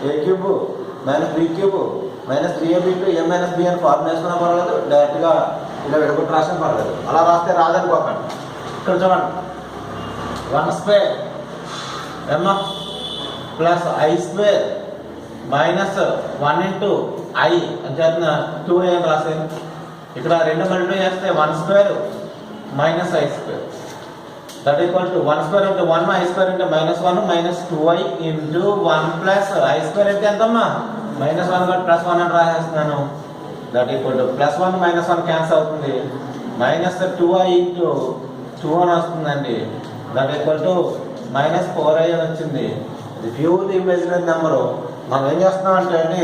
a cube minus b cube minus 3ab into a minus b అని ఫార్ములా వేసుకున్నా పర్వాలేదు, డైరెక్ట్గా ఇలా విడగొట్టి రాసినా పర్వాలేదు. అలా రాస్తే రాదనుకోకండి. ఇక్కడ చూడండి 1 square plus i square minus 1 into I అని చేసిన 2a అని రాసాను. ఇక్కడ 2 మల్టిప్లై చేస్తే 1 square minus i square that equal to 1 square అంటే 1 ఐ స్క్వేర్ అంటే -1 minus 2i into 1 plus i square అంటే ఎంతమ్మా -1 కాబట్టి +1 అని రాసేస్తున్నాను. దట్ ఈక్వల్ టు +1 -1 క్యాన్సిల్ అవుతుంది. మైనస్ 2i ఇంటూ 2 అని వస్తుందండి. దట్ ఈక్వల్ టు -4i అని వచ్చింది. ఇది ప్యూర్ ఇమేజినరీ నెంబరు. మనం ఏం చేస్తున్నాం అంటే అండి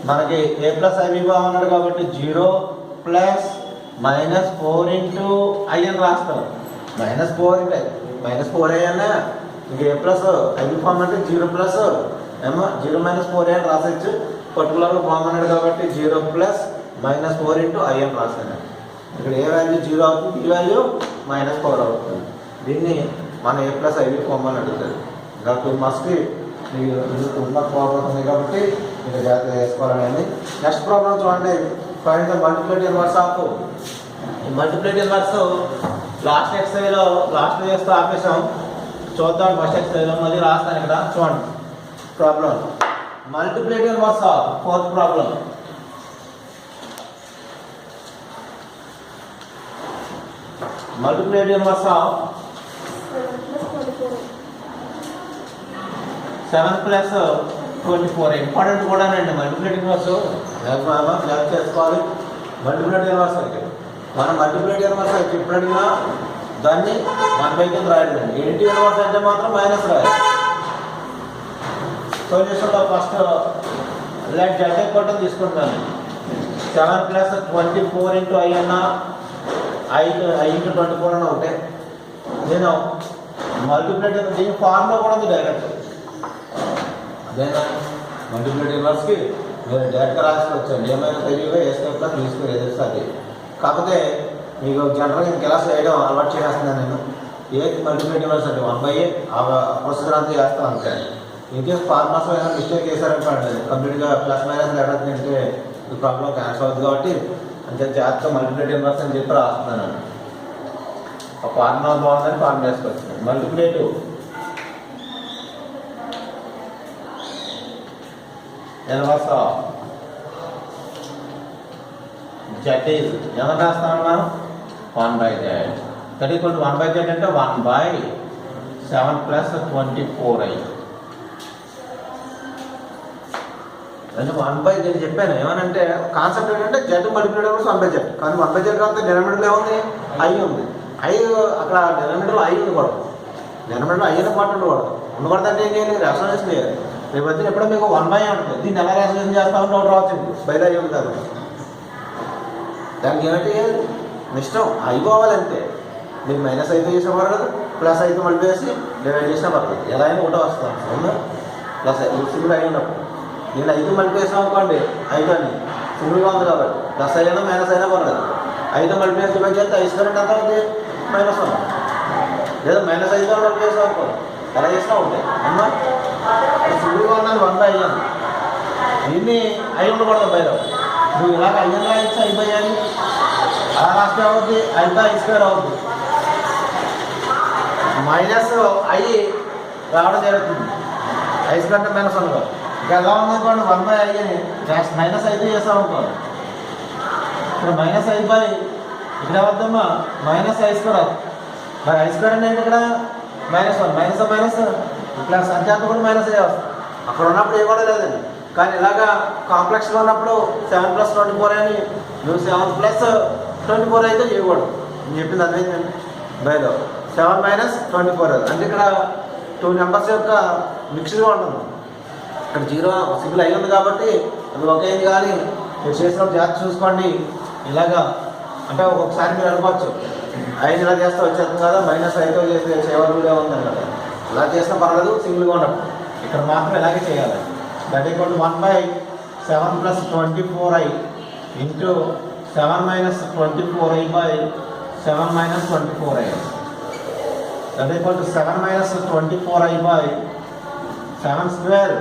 మనకి ఏ ప్లస్ ఐబి బాగున్నాడు కాబట్టి 0 ప్లస్ -4 ఇంటూ ఐ అని రాస్తాం. -4 అన్నా ఇంక ఏ ప్లస్ ఐబి ఫామ్ అంటే 0 ప్లస్ 0 -4 అని రాసచ్చు. పర్టికులర్గా ఫామ్ అన్నాడు కాబట్టి 0 ప్లస్ -4 ఇంటూ ఐ అని రాస్తాను. ఇక్కడ ఏ వాల్యూ 0 అవుతుంది, ఈ వాల్యూ -4 అవుతుంది. దీన్ని మనం ఏ ప్లస్ ఐవి కొమ్మని అడుగుతుంది. ఇంకా 2 మార్క్స్కి మీకు ఉన్న ప్రాబ్లం ఉంది కాబట్టి మీరు జాగ్రత్తగా చేసుకోవాలనేది. నెక్స్ట్ ప్రాబ్లం చూడండి. Find the multiplicative inverse of. ఈ మల్టిప్లికేటివ్ ఇన్వర్స్ లాస్ట్ ఎక్సైజ్లో లాస్ట్ చేస్తూ ఆపేసాం. చూద్దాం ఫస్ట్ ఎక్సైజ్లో మళ్ళీ రాస్తాను. ఇక్కడ చూడండి problem multiplicative inverse of fourth problem. Multiplicative inverse of 7 + 24. Important కూడానండి మల్టిప్లికేటివ్ ఇన్వర్స్ జాగ్రత్త చేసుకోవాలి. మల్టిప్లికేటివ్ ఇన్వర్స్ అయితే మనం మల్టిప్లికేటివ్ ఇన్వర్స్ అయితే ఇప్పుడు అడిగినా దాన్ని 1/కింద రాయడండి. ఏంటి ఇన్వర్స్ అంటే మాత్రం మైనస్ రాయాలి. సొల్యూషన్లో ఫస్ట్ లెట్ z ఈక్వల్ తీసుకుంటాను. 7 + 24 × i అన్న i × 24 అన్న ఒకటే. నేను మల్టిప్లికేటివ్ దీని ఫార్ములా కూడా ఉంది డైరెక్ట్. అదేనా మల్టిప్లికేటివ్ ఇన్వర్స్కి మీరు డైరెక్ట్గా రాసుకోవచ్చండి. ఏమైనా తెలియగా వేసుకోకుండా తీసుకుని ఎదురుస్తే అది. కాకపోతే మీకు జనరల్గా ఇంక ఎలా చేయడం అలవాటు చేస్తున్నాను నేను. ఏ మల్టిప్లికేటివ్ ఇన్వర్స్ అంటే 1/a ప్రొసీజర్ అంతా చేస్తాను అంతే. ఇన్కేస్ ఫార్మాస్ ఏమైనా మిస్టేక్ చేశారనుకోండి కంప్లీట్గా ప్లస్ మైనస్ ఎక్కడంటే ఈ ప్రాబ్లం క్యాన్సల్ అవుతుంది. కాబట్టి అంతే జాగ్రత్తగా మల్టిప్లికేటివ్ ఇన్వర్స్ అని చెప్పి రాస్తున్నాను. ఆ ఫార్ములా బాగుందని ఫార్ములా వేసుకోవచ్చు. Multiplicative inverse of z is ఎంత రాస్తాము మనం 1/z. That equal to 1/z అంటే 1/7 + 24i. అంటే 1/z చెప్పాను. ఏమనంటే కాన్సెప్ట్ ఏంటంటే z మల్టిప్లికేటివ్ 1/z. కానీ 1/z కాకపోతే డినామినేటర్లో ఏముంది i ఉంది. i అక్కడ డినామినేటర్లో i ఉండకూడదు. డినామినేటర్లో i అనే పార్ట్ ఉండకూడదు అంటే నేను రేషనలైజ్ చేయాలి. రేపు వచ్చిన ఎప్పుడో మీకు 1/i ఉంటుంది. దీన్ని ఎలా రేషనలైజ్ చేస్తామని ఒకటి రావచ్చు. బయట i ఉంది కదా దానికి ఏమంటే ఇష్టం అయిపోవాలంటే మీకు మైనస్ అయితే చేసినా పర్లేదు, ప్లస్ అయితే మళ్ళీ వేసి డివైడ్ చేసినా పర్లేదు. ఎలా అయినా ఒకటో వస్తాం అవునా. ప్లస్ సింగిల్ అయి ఉన్నప్పుడు నేను 5 మళ్ళీ వేసాం అనుకోండి 5 అని సింగిల్గా ఉంది కాబట్టి ప్లస్ అయినా మైనస్ అయినా పర్లేదు. 5 మళ్ళీ వేసి డివైడ్ చేస్తే i² ఎంత అవుతుంది -1. లేదా -5 మళ్ళీ వేసాం అనుకోండి ఎలా చేసినా ఉంటాయి అమ్మా. సింగిల్గా ఉన్నది 1/i అని. దీన్ని i ఉండకూడదు బయట. నువ్వు ఇలాగ అయ్యని రాయొచ్చు అయిపోయాలి. అలా రాస్తే అవుద్ది i/i² అవుద్ది. -i రావడం జరుగుతుంది. i² అంటే -1 కాదు. ఇంకా ఎలా ఉందనుకోండి 1/i అని -i చేస్తాం అనుకోండి. ఇక్కడ -i/, ఇక్కడ వద్దమ్మా -i² అవుతుంది. మరి i² అంటే ఇక్కడ -1 ఇక్కడ సంఖ్యార్థం కూడా -a వస్తుంది. అక్కడ ఉన్నప్పుడు ఏ కూడా లేదండి. కానీ ఇలాగా కాంప్లెక్స్లో ఉన్నప్పుడు 7 + 24 అని నువ్వు 7 + 24 అయితే చేయకూడదు. నేను చెప్పింది అర్థమైందండి. బయలో 7 - 24 అంటే ఇక్కడ 2 నెంబర్స్ యొక్క మిక్స్డ్గా ఉంటుంది. ఇక్కడ 0 సింగిల్ అయి ఉంది కాబట్టి అది ఒకేది. కానీ మీరు చేసినప్పుడు జాగ్రత్త చూసుకోండి. ఇలాగా అంటే ఒక్కొక్కసారి మీరు అనుకోవచ్చు 5 ఇలా చేస్తే వచ్చేస్తుంది కదా -5తో చేస్తే చేయవలసి కూడా ఉందని కదా. ఇలా చేసినా పర్వాలేదు సింగిల్గా ఉన్నప్పుడు. ఇక్కడ మాత్రం ఇలాగే చేయాలి. That equal to 1/7 + 24i into 7 - 24i/7 - 24i. That equal to 7 - 24i/7²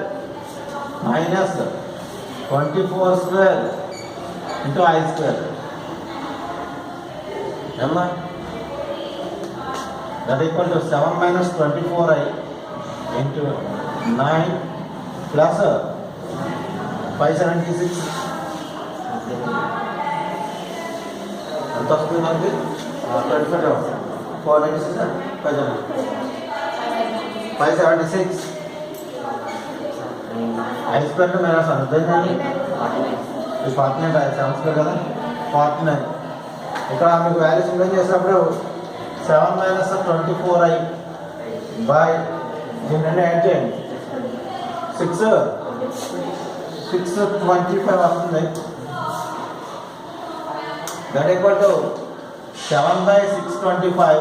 - 24² into i². Remember? That equal to 7 - 24i into 9 plus 576. ఎంత వస్తుంది మనకి 25 496 576 i² మైనస్ అనుద్దండి 49 7² కదా 49. ఇక్కడ మీకు వాల్యూస్ ఇంప్లై చేసినప్పుడు 7 - 24i బై దీన్ని యాడ్ చేయండి 625 వస్తుంది. That equal to 7/625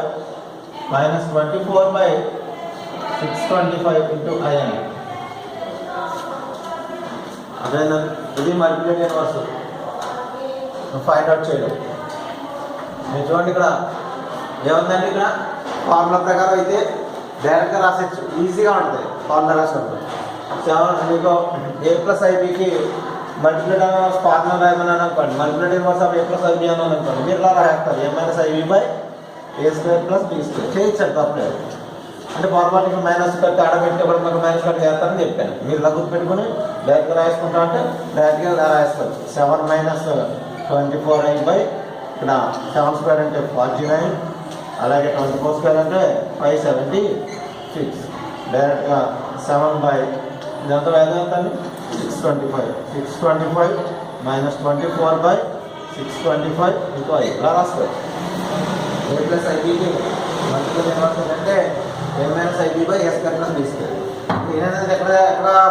minus 24/625 into i అని. అదేనా ఇది మల్టిప్లికేటివ్ ఇన్వర్స్ ఫైండ్ అవుట్ చేయడం. మీరు చూడండి ఇక్కడ ఏముందండి, ఇక్కడ ఫార్ములా ప్రకారం అయితే డైరెక్ట్గా రాసేచ్చు, ఈజీగా ఉంటుంది ఫార్ములా రాసినప్పుడు. మీకు ఏ ప్లస్ ఐబీకి మల్టిప్లికేటివ్ ఫార్ములా రాయమని అనుకోండి, multiplicative inverse of a plus i b అని అనుకోండి, మీరు ఇలా రాస్తారు a minus i b by a square plus b square. చేయొచ్చు తప్పలేదు. అంటే ఫార్మాటిక్ మైనస్ కట్టి ఆడబెట్టి కూడా మనకు మైనస్ కట్టి చేస్తారని చెప్పాను. మీరు ఇలా గుర్తుపెట్టుకుని డైరెక్ట్గా రాసుకుంటా అంటే డైరెక్ట్గా ఇలా రాసుకోవచ్చు. 7 మైనస్ 24i బై ఇక్కడ 7 స్క్వేర్ అంటే 49, అలాగే 24 స్క్వేర్ అంటే 576. డైరెక్ట్గా 7 బై ఇదంతా వాల్యూ ఎంత అండి 625 మైనస్ 24 బై 625 ఇంకో ఇలా రాసుకోవచ్చు. ఏ ప్లస్ ఐబీకి మల్టిప్లికేటివ్ ఇన్వర్స్ అంటే a minus i b by a square plus b square. నేననేది ఎక్కడ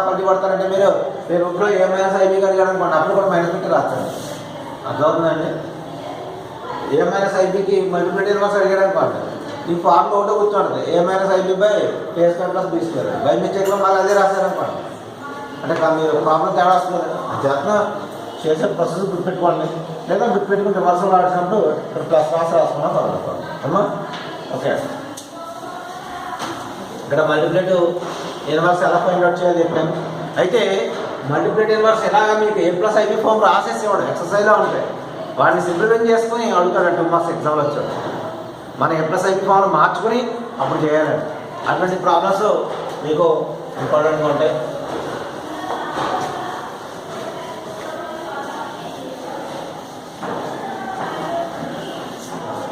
పల్లి పడతారంటే మీరు రూట్లో ఏ మైనస్ ఐబీ కలిగాడు అనుకోండి, అప్పుడు కూడా మైనస్ పెట్టి రాస్తాను. అర్థమవుతుందండి. ఏ మైనస్ ఐబీకి మల్టిప్లికేటివ్ ఇన్వర్స్ అడిగాడు అనుకోండి, ఈ ఫార్మ్ ఒకటో కూర్చోండి a minus i b by a square plus b square. By మిస్టేక్లో మళ్ళీ అదే రాస్తారనుకోండి, అంటే మీరు ప్రాబ్లం తేడా వస్తుంది. జాగ్రత్త చేసే ప్రాసెస్ గుర్తుపెట్టుకోండి, లేదా గుర్తుపెట్టుకుని రివర్సల్ రాసినప్పుడు ఇక్కడ ప్లస్ రాసి రాసుకున్నా పర్వాలేదు అమ్మా. ఓకే, ఇక్కడ మల్టిప్లికేటివ్ ఇన్వర్స్ ఎలా ఫైండ్ అవుట్ చేయాలి చెప్పాను. అయితే మల్టిప్లికేటివ్ ఇన్వర్స్ ఎలాగా మీకు ఏ ప్లస్ ఐబీ ఫామ్ రాసేసేవాడు ఎక్సర్సైజ్లో ఉంటాయి, వాడిని సింప్లిఫై చేసుకుని అడుగుతాడు 2 మార్క్స్ ఎగ్జామ్లో వచ్చాడు. మనం ఏ ప్లస్ ఐబీ ఫామ్ను మార్చుకుని అప్పుడు చేయాలండి. అటువంటి ప్రాబ్లమ్స్ మీకు ఇంపార్టెంట్గా ఉంటాయి.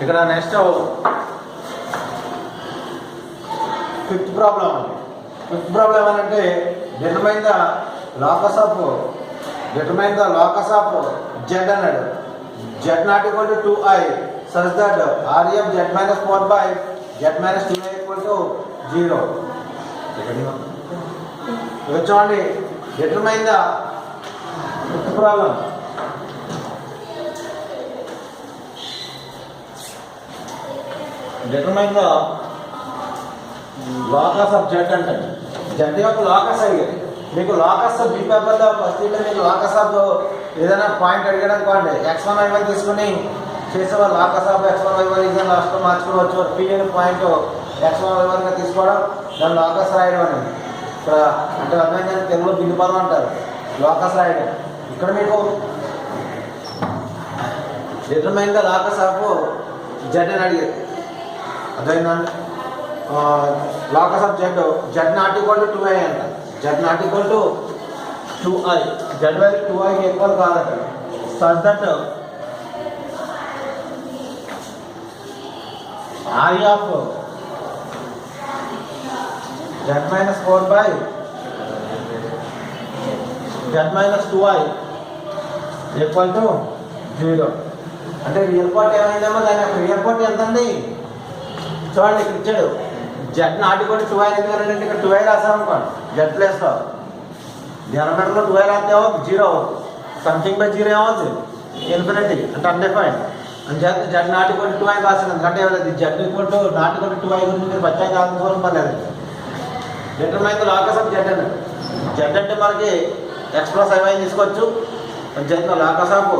ఇక్కడ నెక్స్ట్ 5th ప్రాబ్లం అండి. 5th ప్రాబ్లం ఏమంటే determine the locus of z అన్నాడు. Z not equal to 2i such that r of z minus 4 by z minus 2i equal to 0. ఇక్కడ చూడండి, determine the 5th problem. Determine the locus of z అంటే z యొక్క locus అడిగేది. మీకు locus b పేపర్లో first year మీకు locus of ఏదైనా point అడిగాడు అనుకోండి, x1 y1 తీసుకుని చేసేవాళ్ళు లాకస్ ఆఫ్ x1 y1 ఇది లాస్ట్లో మార్చుకోవచ్చు. పీ అనే పాయింట్ x1 y1గా తీసుకోవడం, దాన్ని లాకస్ రాయడం అనేది ఇక్కడ అంటే అర్థమైందని తెలుగులో బిందు పదం అంటారు, లాకస్ రాయడం. ఇక్కడ మీకు determine the locus of z అని అడిగేది. అర్థమైందండి. Locus of z not equal to 2i అంట. Z not equal to 2i, z value 2iకి ఈక్వల్ కాదట. Such that r of z minus 4 by z minus 2i equal to 0. అంటే real part ఏమైందేమో దాని యొక్క real part ఎంత అండి చూడండి, ఇక్కడ ఇచ్చాడు Z not equal to 2i ఎందుకంటే ఇక్కడ 2i రాసామనుకోండి జెడ్ ప్లేస్లో డినామినేటర్లో 2i రాస్తే 0 అవుతుంది, సంథింగ్ బై 0 ఏమవుతుంది ఇన్ఫినిటీ అంటే అన్డిఫైన్డ్. అని చేస్తే Z not equal to 2i రాసింది ఎందుకంటే ఏమలేదు z equal to not equal to 2i గురించి మీరు బచ్చాయి కావాల్సిన పర్లేదు. Determine the locus of z అని జెడ్ అంటే మనకి x ప్లస్ i తీసుకోవచ్చు, z locus of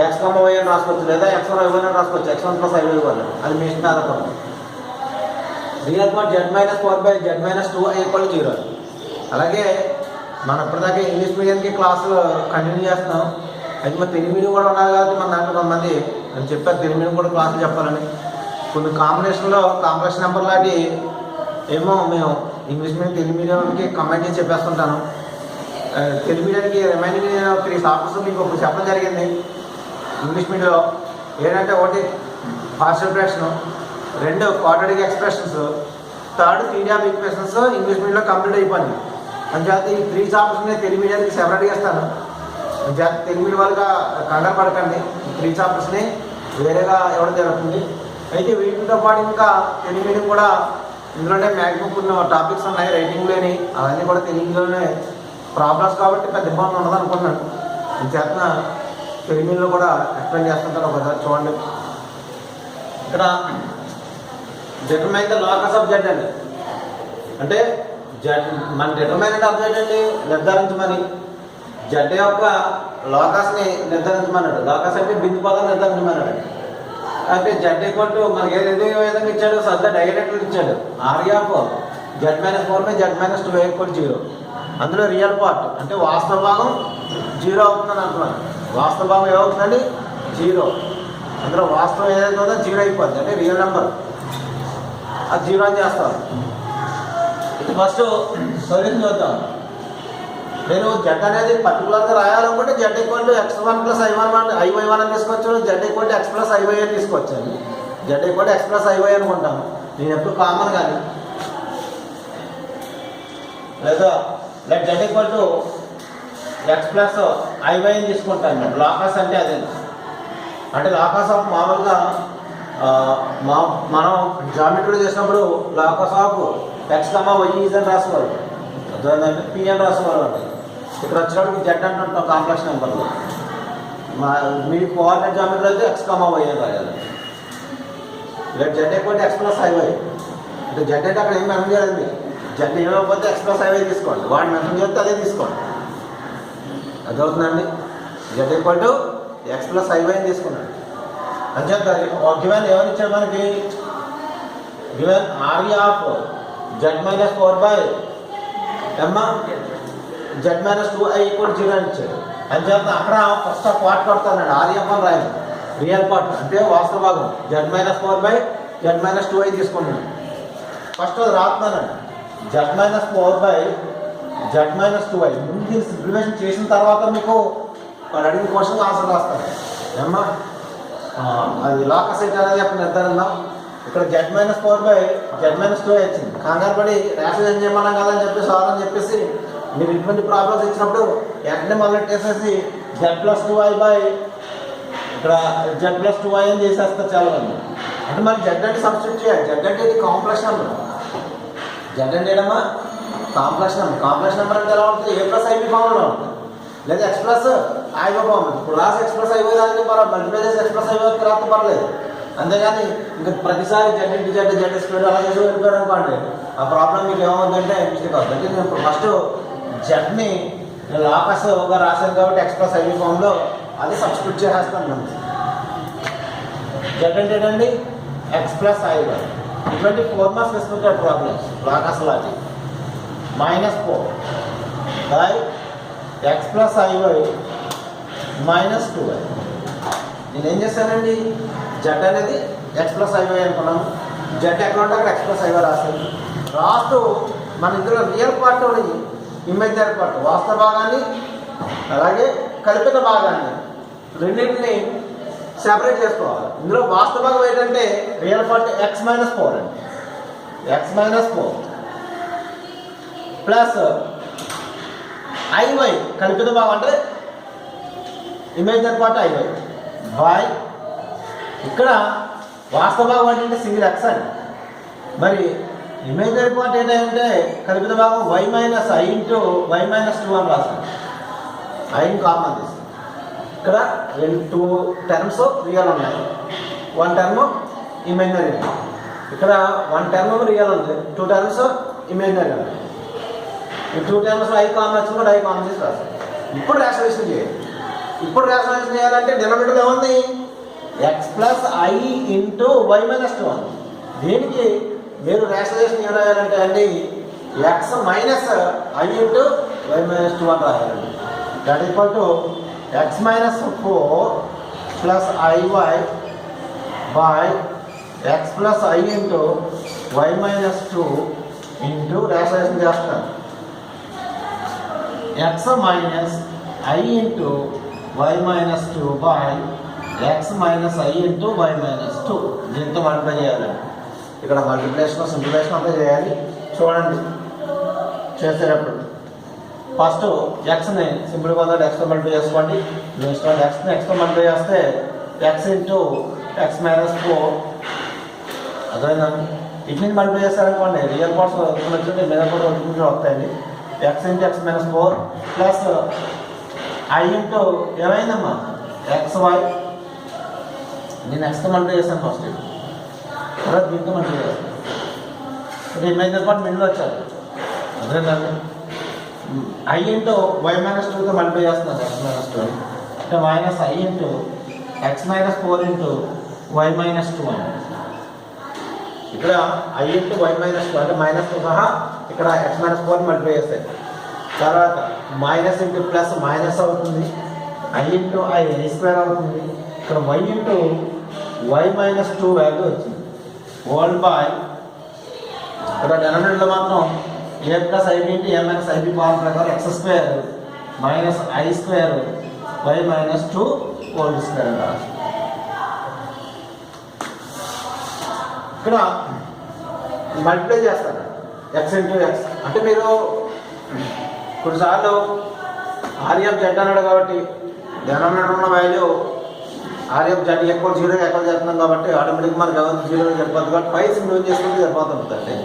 x, y అని రాసుకోవచ్చు, లేదా x1 y1 అని రాసుకోవచ్చు, x1 ప్లస్ i వల్ల అది మీ ఇష్టం ఆధారం. Real part Z minus 4 by z minus 2i equal 0. అలాగే మనం ఇప్పటిదాకా ఇంగ్లీష్ మీడియంకి క్లాసులు కంటిన్యూ చేస్తున్నాం. అయితే మరి తెలుగు మీడియం కూడా ఉన్నారు కాబట్టి మన దాంట్లో కొంతమంది నేను చెప్పారు తెలుగు మీడియం కూడా క్లాసులు చెప్పాలని. కొన్ని కాంబినేషన్ నెంబర్ లాంటి ఏమో మేము ఇంగ్లీష్ మీడియం తెలుగు మీడియంకి కంబైన్ చేసి చెప్పేస్తుంటాను. తెలుగు మీడియానికి రిమైనింగ్ 3 చాప్టర్స్ మీకు ఇప్పుడు చెప్పడం జరిగింది. ఇంగ్లీష్ మీడియంలో ఏంటంటే 1 partial fraction, 2 quadratic expressions, 3rd theory of equations English మీడియంలో కంప్లీట్ అయిపోయింది. అంచేత ఈ 3 చాప్టర్స్ని తెలుగు మీడియానికి సెపరేట్గా ఇస్తాను. అంచేత తెలుగు మీడియం వాళ్ళగా కంగారు పడకండి, ఈ 3 చాప్టర్స్ని వేరేగా ఇవ్వడం జరుగుతుంది. అయితే వీటితో పాటు ఇంకా తెలుగు మీడియం కూడా ఇందులోనే మ్యాక్సిమం కొన్ని టాపిక్స్ ఉన్నాయి రైటింగ్లోని, అవన్నీ కూడా తెలుగులోనే ప్రాబ్లమ్స్ కాబట్టి పెద్ద ఇబ్బంది ఉండదు అనుకున్నాను. అంచేత తెలుగు మీడియంలో కూడా ఎక్స్ప్లెయిన్ చేస్తుంటాను, ఒకసారి చూడండి. ఇక్కడ determine the locus of Z అండి, అంటే జెడ్ మన డిటర్మైన్ అంటే అర్థం ఏంటండి నిర్ధారించమని. జెడ్ యొక్క లాకస్ని నిర్ధారించమన్నాడు. లాకస్ అంటే బిందు పదం నిర్ధారించమన్నాడు. అంటే జెడ్ ఈక్వల్ టు మనకి ఏది విధంగా ఇచ్చాడు సద్ద డైరెక్ట్ ఇచ్చాడు r of z minus 4 by z minus 2 equal 0. అందులో రియల్ పార్ట్ అంటే వాస్తవ భాగం 0 అవుతుందని అంటున్నాను. వాస్తవ భాగం ఏమవుతుందండి 0. అందులో వాస్తవం ఏదైతే ఉందో 0 అయిపోద్ది అంటే రియల్ నెంబర్ అది 0 అని చేస్తాను. ఫస్ట్ సొల్యూషన్ చూద్దాం. నేను జెడ్ అనేది పర్టికులర్గా రాయాలనుకుంటే z equal to x1 plus i1 అని తీసుకోవచ్చు. Z equal to x plus iy అని తీసుకోవచ్చు. Z equal to x plus iy అనుకుంటాను నేను ఎప్పుడు కామన్ కానీ, లేదా let z equal to x plus iy అని తీసుకుంటాను. లాకస్ అంటే అదే అంటే లాకస్ ఆఫ్ మామూలుగా మనం జామెట్రీ చేసినప్పుడు locus of x, y is అని రాసుకోవాలి. అర్థమైందంటే p అని రాసుకోవాలి. ఇక్కడ వచ్చినప్పుడు జెడ్ అంటుంటాం కాంప్లెక్స్ నెంబర్లో. మీకు కోఆర్డినేట్ జామెట్రీ అయితే x, y అని రాయాలి. Let z equal to x plus iy అంటే జెడ్ అంటే అక్కడ ఏం మెన్షన్ చేయాలి. మీరు జెడ్ ఏమైపోతే x ప్లస్ iy తీసుకోండి. వాడిని మెన్షన్ చేస్తే అదే తీసుకోండి. అదవుతుందండి. Z equal to x plus iy అని తీసుకున్నాడు అని చెప్తారు. గివెన్ ఎవరు ఇచ్చాడు మనకి given r of z minus 4 by z minus 2i equal 0 అని ఇచ్చాడు అని చెప్తా. అక్కడ ఫస్ట్ ఆ పార్ట్ పడతానండి ఆర్ ఎఫ్ అని రాయాలి. రియల్ పార్ట్ అంటే వాస్తవ భాగం z minus 4 by z minus 2i తీసుకున్నాను. ఫస్ట్ అది రాస్తున్నానండి z minus 4 by z minus 2i. ముందు దీన్ని సింప్లిఫికేషన్ చేసిన తర్వాత మీకు వాడు అడిగిన క్వశ్చన్ ఆన్సర్ రాస్తాను. ఏమ్మా అది లాకస్ ఏంటి అనేది అప్పుడు నిర్ధారిద్దాం. ఇక్కడ Z minus 4 by z minus 2i వచ్చింది. కంగారు పడి ర్యాష్ ఏం చేయమన్నాం కదా అని చెప్పేసి సార్ అని చెప్పేసి మీరు ఇటువంటి ప్రాబ్లమ్స్ ఇచ్చినప్పుడు వెంటనే మొదలెట్టేసేసి జెడ్ ప్లస్ 2i బై ఇక్కడ జెడ్ ప్లస్ 2i అని చేసేస్తారు చాలా మంది. అంటే మనకి జెడ్ అంటే సబ్స్టిట్యూట్ చేయాలి. జెడ్ అంటే ఇది కాంప్లెక్స్ నెంబర్. జెడ్ అంటే ఏడమ్మా కాంప్లెక్స్ నెంబర్. కాంప్లెక్స్ నెంబర్ అంటే ఎలా ఉంటుంది ఏ ప్లస్ ఐబీ ఫామ్లో ఉంటుంది లేదా ఎక్స్ ప్లస్ ఐవో ఫామ్. ఇప్పుడు రాసి ఎక్స్ ప్లస్ ఐవో రాసి మల్టిప్లై చేసి ఎక్స్ ప్లస్ ఐవో రాస్తే పర్లేదు. అంతేగాని ఇంకా ప్రతిసారి జెడ్ ఇంటి జెడ్ జెడ్ స్క్వేర్ అలా చేసి వెళ్ళిపోయారు అనుకోండి ఆ ప్రాబ్లం మీకు ఏమవుతుందంటే మిస్టేక్ అవుతుంది. అంటే నేను ఫస్ట్ జెడ్ని లాకస్గా రాశాను కాబట్టి ఎక్స్ ప్లస్ ఐవీ ఫామ్లో అది సబ్స్టిట్యూట్ చేసేస్తాను. మనం జెడ్ అంటే ఏంటండి ఎక్స్ ప్లస్ ఐవై. ఇటువంటి 4 మార్క్స్ వేసుకుంటారు ప్రాబ్లమ్స్ లాకస్ లాంటి. -4 by x plus i y minus 2i. నేను ఏం చేస్తానండి జెడ్ అనేది ఎక్స్ ప్లస్ ఐవై అనుకున్నాను. జెడ్ ఎక్కడ ఉంటే అక్కడ ఎక్స్ ప్లస్ ఐవై రాస్తాను. రాస్తూ మన ఇందులో రియల్ పార్ట్ ఇమేజినరీ పార్ట్ వాస్తవ భాగాన్ని అలాగే కల్పిత భాగాన్ని రెండింటిని సెపరేట్ చేసుకోవాలి. ఇందులో వాస్తవ భాగం ఏంటంటే రియల్ పార్ట్ ఎక్స్ మైనస్ 4 అండి. ఎక్స్ మైనస్ 4 ప్లస్ ఐవై కల్పిత భాగం అంటే ఇమేజినరీ పార్ట్ ఐవై బై ఇక్కడ వాస్తవ భాగం ఏంటంటే సింగిల్ ఎక్స్ అండి. మరి ఇమేజినరీ పార్ట్ ఏంటంటే కల్పిత భాగం y minus i into y minus 2 అని రాస్తాను. ఐని కామన్ తీస్తాను. ఇక్కడ 2 టర్మ్స్ రియల్ ఉన్నాయి, 1 టర్మ్ ఇమేజినరీ ఉంది. ఇక్కడ 1 టర్మ్ రియల్ ఉంది, 2 టర్మ్స్ ఇమేజినరీ ఉంది. ఈ 2 టర్మ్స్ i కామన్ వచ్చినప్పుడు i కామన్ చేసి రాస్తాను. ఇప్పుడు రేషనలైజేషన్ చేయాలి. ఇప్పుడు రేషనలైజేషన్ చేయాలంటే డినామినేటర్ ఏముంది x plus i into y minus 2 ఉంది. దీనికి మీరు రేషనలైజేషన్ ఏం రాయాలంటే అండి x minus i into y minus 2 అని రాయాలండి. That equal to x minus 4 plus i y by x plus i into y minus 2 into rationalisation చేస్తాను x minus i into y minus 2 by x minus i into y minus 2. దీంతో multiply చేయాలండి. ఇక్కడ multiplication simplification అంతా చేయాలి. చూడండి చేసేటప్పుడు first ఎక్స్ని సింపుల్గా ఉందంటే ఎక్స్తో మల్టిప్లై చేసుకోండి. నెక్స్ట్ ఎక్స్ని ఎక్స్తో మల్టిప్లై చేస్తే ఎక్స్ ఇంటూ ఎక్స్ మైనస్ 4 అర్థమైందండి. ఇట్ని మల్టిప్లై చేస్తారనుకోండి రియల్ పార్ట్స్ వచ్చింది మీద కూడా వస్తాయండి. X into x minus 4 plus i into ఏమైందమ్మా ఎక్స్ వై. నేను ఎక్స్తో మల్టిప్లై చేస్తాను ఫస్ట్, తర్వాత దీంతో మల్టిప్లై చేస్తాను. అంటే ఇమేజినరీ పార్ట్ మిడిల్ వచ్చారు అర్థమైందండి. ఐ ఇంటూ వై మైనస్ 2తో మల్టిప్లై చేస్తున్నాను ఎక్స్ మైనస్ 2 అంటే minus i into x minus 4 into y minus two అని. ఇక్కడ i into y minus two అంటే మైనస్తో సహా ఇక్కడ ఎక్స్ మైనస్ 4 మల్టిప్లై చేస్తాయి. తర్వాత మైనస్ ఇంటూ ప్లస్ మైనస్ అవుతుంది, ఐ ఇంటూ ఐ స్క్వేర్ అవుతుంది. ఇక్కడ y into y minus 2 value వచ్చింది. హోల్ బై ఇక్కడ డెనామినేటర్లో మాత్రం a plus i b into a minus i b power ప్రకారం x square minus i square y minus 2 whole square అని రాసి ఇక్కడ మల్టిప్లై చేస్తాను ఎక్స్ ఇంటూ ఎక్స్. అంటే మీరు కొన్నిసార్లు ఆర్ఎఫ్ జెడ్ అన్నాడు కాబట్టి డెనామినేటర్ ఉన్న వాల్యూ ఆర్ఎఫ్ జెడ్ ఎక్కువ జీరో ఎక్కువ చేస్తున్నాం కాబట్టి ఆటోమేటిక్గా మనకి ఎవరు జీరో సరిపోతుంది కాబట్టి పై సింప్లిఫై చేసుకుంటే సరిపోతుందండి.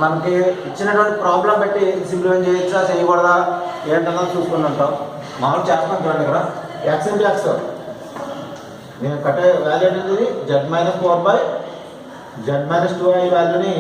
మనకి ఇచ్చినటువంటి ప్రాబ్లం బట్టి సింప్లిఫై చేయొచ్చా చేయకూడదా ఏంటన్నది చూసుకుని ఉంటాం. మామూలు చేస్తాం చూడండి. ఇక్కడ ఎక్స్ ఇంటూ ఎక్స్ నేను కట్టే వాల్యూ ఏంటిది Z minus 4 by z minus 2 ఈ వాల్యూని